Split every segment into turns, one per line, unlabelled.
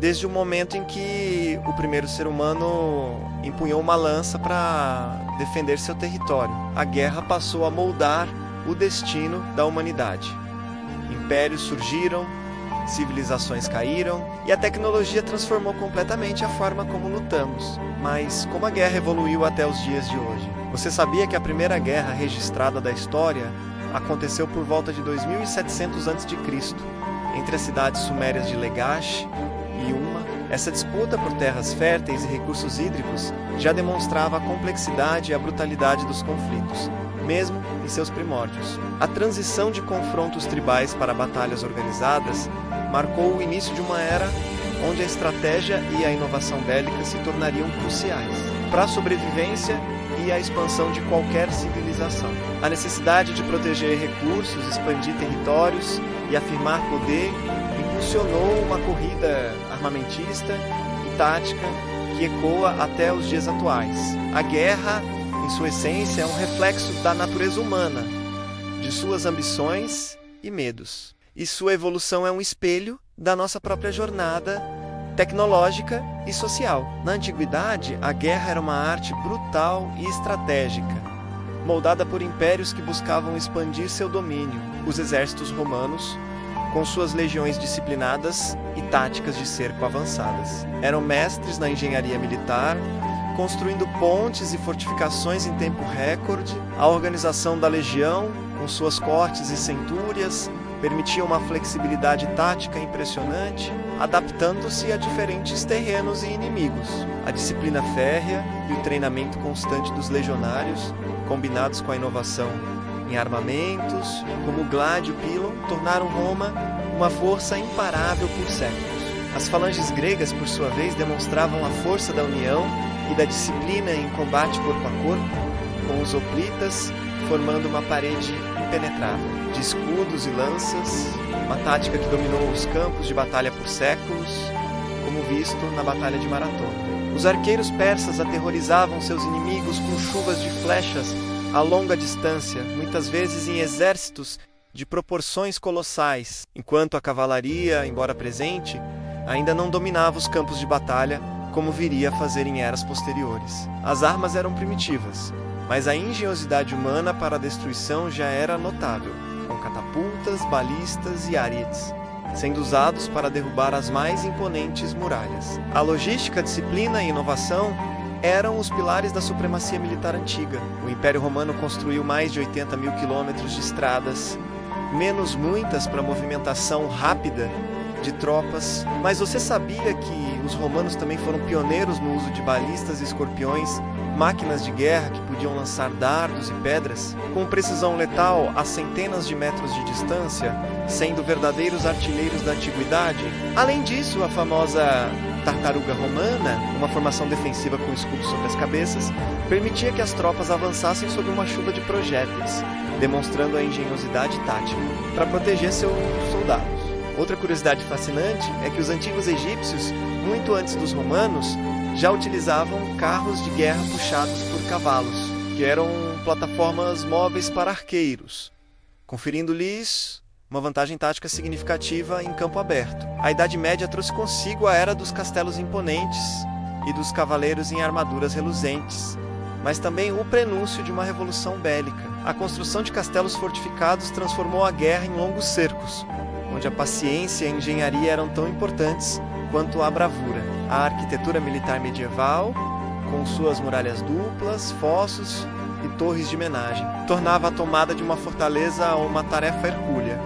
desde o momento em que o primeiro ser humano empunhou uma lança para defender seu território. A guerra passou a moldar o destino da humanidade. Impérios surgiram, civilizações caíram e a tecnologia transformou completamente a forma como lutamos. Mas como a guerra evoluiu até os dias de hoje? Você sabia que a primeira guerra registrada da história aconteceu por volta de 2700 a.C., entre as cidades sumérias de Lagash e Umma? Essa disputa por terras férteis e recursos hídricos já demonstrava a complexidade e a brutalidade dos conflitos, mesmo em seus primórdios. A transição de confrontos tribais para batalhas organizadas marcou o início de uma era onde a estratégia e a inovação bélica se tornariam cruciais para a sobrevivência e a expansão de qualquer civilização. A necessidade de proteger recursos, expandir territórios e afirmar poder impulsionou uma corrida armamentista e tática que ecoa até os dias atuais. A guerra, em sua essência, é um reflexo da natureza humana, de suas ambições e medos. E sua evolução é um espelho da nossa própria jornada tecnológica e social. Na antiguidade, a guerra era uma arte brutal e estratégica, moldada por impérios que buscavam expandir seu domínio. Os exércitos romanos, com suas legiões disciplinadas e táticas de cerco avançadas, eram mestres na engenharia militar, construindo pontes e fortificações em tempo recorde. A organização da legião, com suas cortes e centúrias, permitia uma flexibilidade tática impressionante, adaptando-se a diferentes terrenos e inimigos. A disciplina férrea e o treinamento constante dos legionários, combinados com a inovação em armamentos, como o gládio e o pílon, tornaram Roma uma força imparável por séculos. As falanges gregas, por sua vez, demonstravam a força da união e da disciplina em combate corpo a corpo, com os hoplitas formando uma parede impenetrável de escudos e lanças, uma tática que dominou os campos de batalha por séculos, como visto na Batalha de Maratona. Os arqueiros persas aterrorizavam seus inimigos com chuvas de flechas a longa distância, muitas vezes em exércitos de proporções colossais, enquanto a cavalaria, embora presente, ainda não dominava os campos de batalha como viria a fazer em eras posteriores. As armas eram primitivas, mas a engenhosidade humana para a destruição já era notável, com catapultas, balistas e ariets, sendo usados para derrubar as mais imponentes muralhas. A logística, disciplina e inovação eram os pilares da supremacia militar antiga. O Império Romano construiu mais de 80 mil quilômetros de estradas, menos muitas para movimentação rápida de tropas. Mas você sabia que os romanos também foram pioneiros no uso de balistas e escorpiões, máquinas de guerra que podiam lançar dardos e pedras com precisão letal a centenas de metros de distância, sendo verdadeiros artilheiros da antiguidade? Além disso, a famosa tartaruga romana, uma formação defensiva com escudos sobre as cabeças, permitia que as tropas avançassem sob uma chuva de projéteis, demonstrando a engenhosidade tática para proteger seus soldados. Outra curiosidade fascinante é que os antigos egípcios, muito antes dos romanos, já utilizavam carros de guerra puxados por cavalos, que eram plataformas móveis para arqueiros, conferindo-lhes uma vantagem tática significativa em campo aberto. A Idade Média trouxe consigo a era dos castelos imponentes e dos cavaleiros em armaduras reluzentes, mas também o prenúncio de uma revolução bélica. A construção de castelos fortificados transformou a guerra em longos cercos, onde a paciência e a engenharia eram tão importantes quanto a bravura. A arquitetura militar medieval, com suas muralhas duplas, fossos e torres de menagem, tornava a tomada de uma fortaleza uma tarefa hercúlea,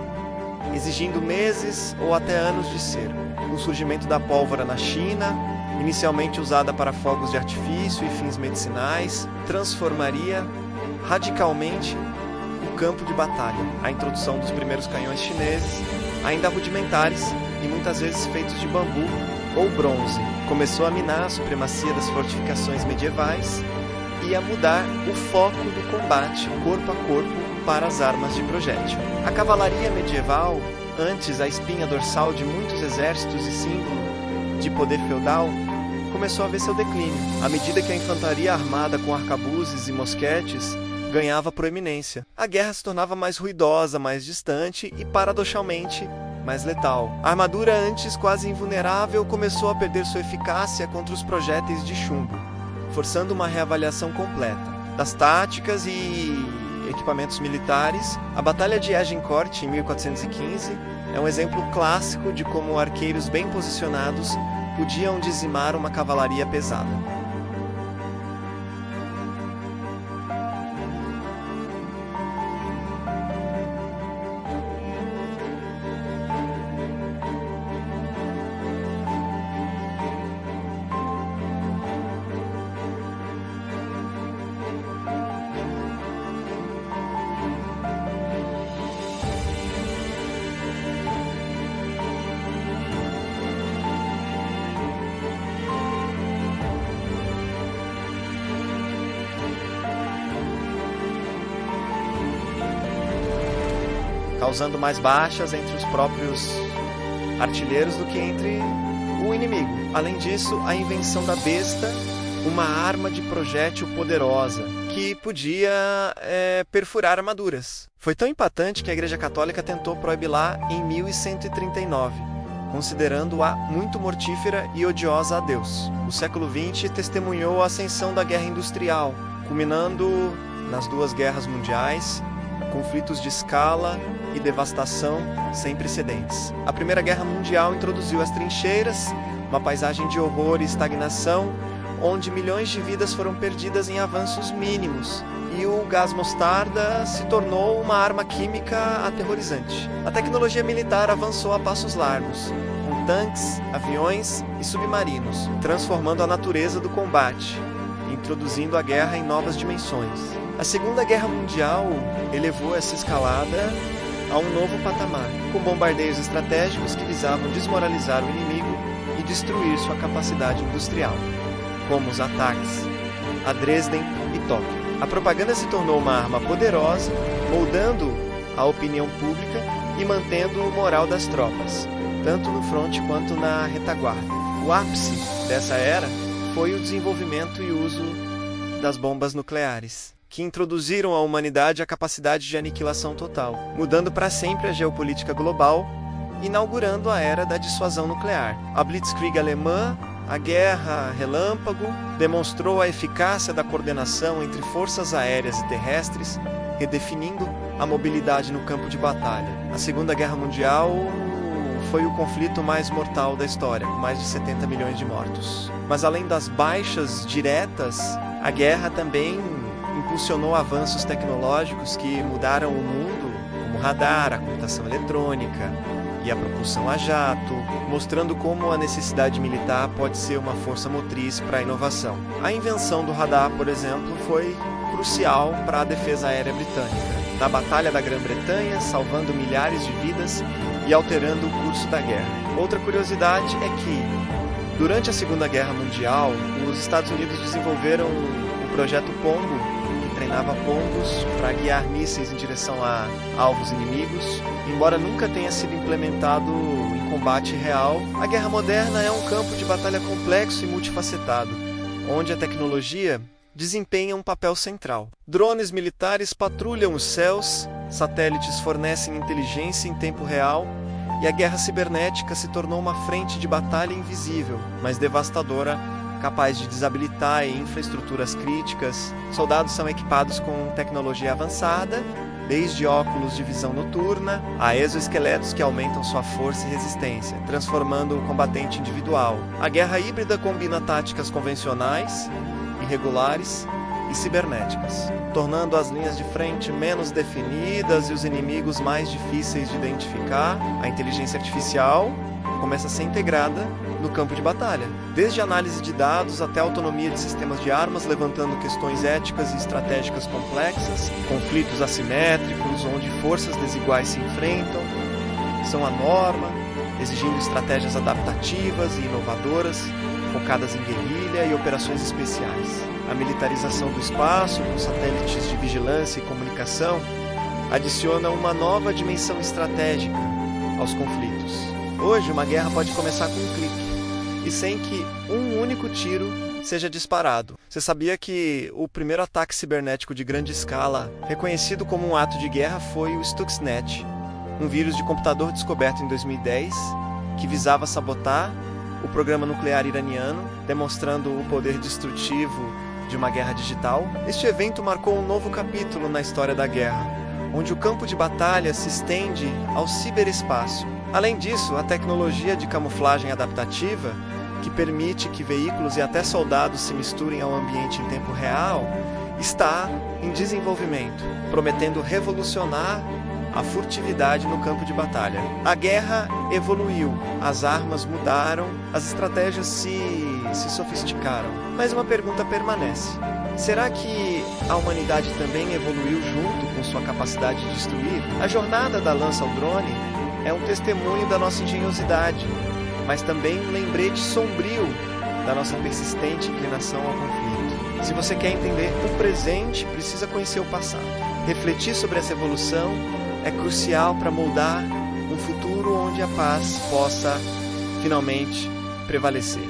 exigindo meses ou até anos de cerco. O surgimento da pólvora na China, inicialmente usada para fogos de artifício e fins medicinais, transformaria radicalmente o campo de batalha. A introdução dos primeiros canhões chineses, ainda rudimentares e muitas vezes feitos de bambu ou bronze, começou a minar a supremacia das fortificações medievais e a mudar o foco do combate corpo a corpo para as armas de projétil. A cavalaria medieval, antes a espinha dorsal de muitos exércitos e símbolo de poder feudal, começou a ver seu declínio, à medida que a infantaria armada com arcabuzes e mosquetes ganhava proeminência. A guerra se tornava mais ruidosa, mais distante e, paradoxalmente, mais letal. A armadura, antes quase invulnerável, começou a perder sua eficácia contra os projéteis de chumbo, forçando uma reavaliação completa das táticas e equipamentos militares. A Batalha de Agincourt, em 1415, é um exemplo clássico de como arqueiros bem posicionados podiam dizimar uma cavalaria pesada. Causando mais baixas entre os próprios artilheiros do que entre o inimigo. Além disso, a invenção da besta, uma arma de projétil poderosa, que podia perfurar armaduras. Foi tão impactante que a Igreja Católica tentou proibi-la em 1139, considerando-a muito mortífera e odiosa a Deus. O século XX testemunhou a ascensão da guerra industrial, culminando nas duas guerras mundiais, conflitos de escala e devastação sem precedentes. A Primeira Guerra Mundial introduziu as trincheiras, uma paisagem de horror e estagnação, onde milhões de vidas foram perdidas em avanços mínimos, e o gás mostarda se tornou uma arma química aterrorizante. A tecnologia militar avançou a passos largos, com tanques, aviões e submarinos, transformando a natureza do combate, introduzindo a guerra em novas dimensões. A Segunda Guerra Mundial elevou essa escalada a um novo patamar, com bombardeios estratégicos que visavam desmoralizar o inimigo e destruir sua capacidade industrial, como os ataques a Dresden e Tóquio. A propaganda se tornou uma arma poderosa, moldando a opinião pública e mantendo o moral das tropas, tanto no fronte quanto na retaguarda. O ápice dessa era foi o desenvolvimento e uso das bombas nucleares, que introduziram à humanidade a capacidade de aniquilação total, mudando para sempre a geopolítica global, inaugurando a era da dissuasão nuclear. A Blitzkrieg alemã, a Guerra Relâmpago, demonstrou a eficácia da coordenação entre forças aéreas e terrestres, redefinindo a mobilidade no campo de batalha. A Segunda Guerra Mundial foi o conflito mais mortal da história, com mais de 70 milhões de mortos. Mas além das baixas diretas, a guerra também impulsionou avanços tecnológicos que mudaram o mundo, como o radar, a computação eletrônica e a propulsão a jato, mostrando como a necessidade militar pode ser uma força motriz para a inovação. A invenção do radar, por exemplo, foi crucial para a defesa aérea britânica, na Batalha da Grã-Bretanha, salvando milhares de vidas e alterando o curso da guerra. Outra curiosidade é que, durante a Segunda Guerra Mundial, os Estados Unidos desenvolveram o projeto Pombo, treinava pombos para guiar mísseis em direção a alvos inimigos. Embora nunca tenha sido implementado em combate real, a guerra moderna é um campo de batalha complexo e multifacetado, onde a tecnologia desempenha um papel central. Drones militares patrulham os céus, satélites fornecem inteligência em tempo real, e a guerra cibernética se tornou uma frente de batalha invisível, mas devastadora, capaz de desabilitar infraestruturas críticas. Soldados são equipados com tecnologia avançada, desde óculos de visão noturna a exoesqueletos que aumentam sua força e resistência, transformando o combatente individual. A guerra híbrida combina táticas convencionais, irregulares e cibernéticas, tornando as linhas de frente menos definidas e os inimigos mais difíceis de identificar. A inteligência artificial começa a ser integrada no campo de batalha, desde análise de dados até autonomia de sistemas de armas, levantando questões éticas e estratégicas complexas, conflitos assimétricos, onde forças desiguais se enfrentam, são a norma, exigindo estratégias adaptativas e inovadoras, focadas em guerrilha e operações especiais. A militarização do espaço, com satélites de vigilância e comunicação, adiciona uma nova dimensão estratégica aos conflitos. Hoje, uma guerra pode começar com um clique, e sem que um único tiro seja disparado. Você sabia que o primeiro ataque cibernético de grande escala, reconhecido como um ato de guerra, foi o Stuxnet, um vírus de computador descoberto em 2010 que visava sabotar o programa nuclear iraniano, demonstrando o poder destrutivo de uma guerra digital. Este evento marcou um novo capítulo na história da guerra, onde o campo de batalha se estende ao ciberespaço. Além disso, a tecnologia de camuflagem adaptativa, que permite que veículos e até soldados se misturem ao ambiente em tempo real, está em desenvolvimento, prometendo revolucionar a furtividade no campo de batalha. A guerra evoluiu, as armas mudaram, as estratégias se sofisticaram. Mas uma pergunta permanece: será que a humanidade também evoluiu junto com sua capacidade de destruir? A jornada da lança ao drone é um testemunho da nossa engenhosidade, mas também um lembrete sombrio da nossa persistente inclinação ao conflito. Se você quer entender o presente, precisa conhecer o passado. Refletir sobre essa evolução é crucial para moldar um futuro onde a paz possa finalmente prevalecer.